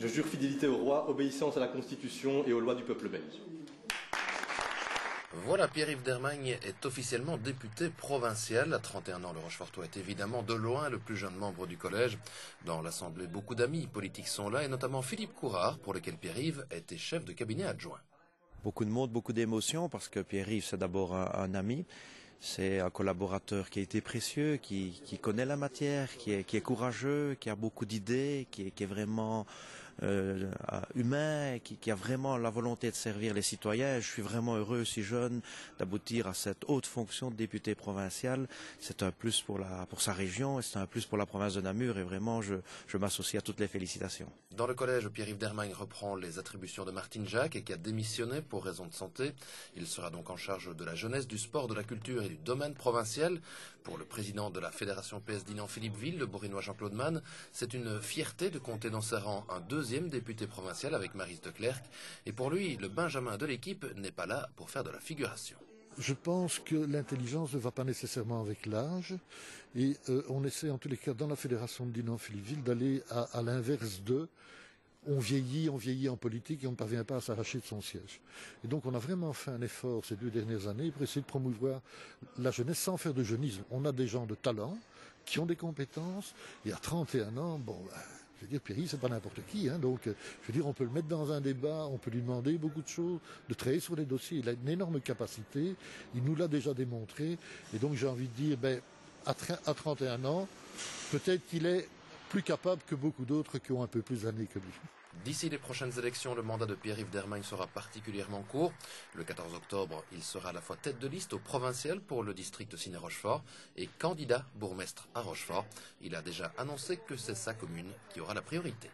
Je jure fidélité au roi, obéissance à la Constitution et aux lois du peuple belge. Voilà, Pierre-Yves Dermagne est officiellement député provincial. À 31 ans, le Rochefortois est évidemment de loin le plus jeune membre du collège. Dans l'Assemblée, beaucoup d'amis politiques sont là, et notamment Philippe Courard, pour lequel Pierre-Yves était chef de cabinet adjoint. Beaucoup de monde, beaucoup d'émotions, parce que Pierre-Yves, c'est d'abord un ami. C'est un collaborateur qui a été précieux, qui connaît la matière, qui est courageux, qui a beaucoup d'idées, qui est vraiment humain, qui a vraiment la volonté de servir les citoyens. Je suis vraiment heureux, si jeune, d'aboutir à cette haute fonction de député provincial. C'est un plus pour sa région, et c'est un plus pour la province de Namur, et vraiment, je m'associe à toutes les félicitations. Dans le collège, Pierre-Yves Dermagne reprend les attributions de Martine Jacques, et qui a démissionné pour raison de santé. Il sera donc en charge de la jeunesse, du sport, de la culture et du domaine provincial. Pour le président de la Fédération PS d'Inan-Philippe Ville, le Bourinois Jean-Claude Mann, c'est une fierté de compter dans ses rangs un deuxième député provincial avec Maryse de Clercq. Et pour lui, le Benjamin de l'équipe n'est pas là pour faire de la figuration. Je pense que l'intelligence ne va pas nécessairement avec l'âge et on essaie en tous les cas dans la Fédération de Dinan-Philippe Ville d'aller à l'inverse d'eux. On vieillit en politique et on ne parvient pas à s'arracher de son siège. Et donc on a vraiment fait un effort ces 2 dernières années pour essayer de promouvoir la jeunesse sans faire de jeunisme. On a des gens de talent qui ont des compétences et à 31 ans, je veux dire, Pierre-Yves, c'est pas n'importe qui, hein, donc je veux dire, on peut le mettre dans un débat, on peut lui demander beaucoup de choses, de travailler sur les dossiers. Il a une énorme capacité, il nous l'a déjà démontré, et donc j'ai envie de dire, à 31 ans, peut-être qu'il est plus capable que beaucoup d'autres qui ont un peu plus d'années que lui. D'ici les prochaines élections, le mandat de Pierre-Yves Dermagne sera particulièrement court. Le 14 octobre, il sera à la fois tête de liste au provincial pour le district Ciné-Rochefort et candidat bourgmestre à Rochefort. Il a déjà annoncé que c'est sa commune qui aura la priorité.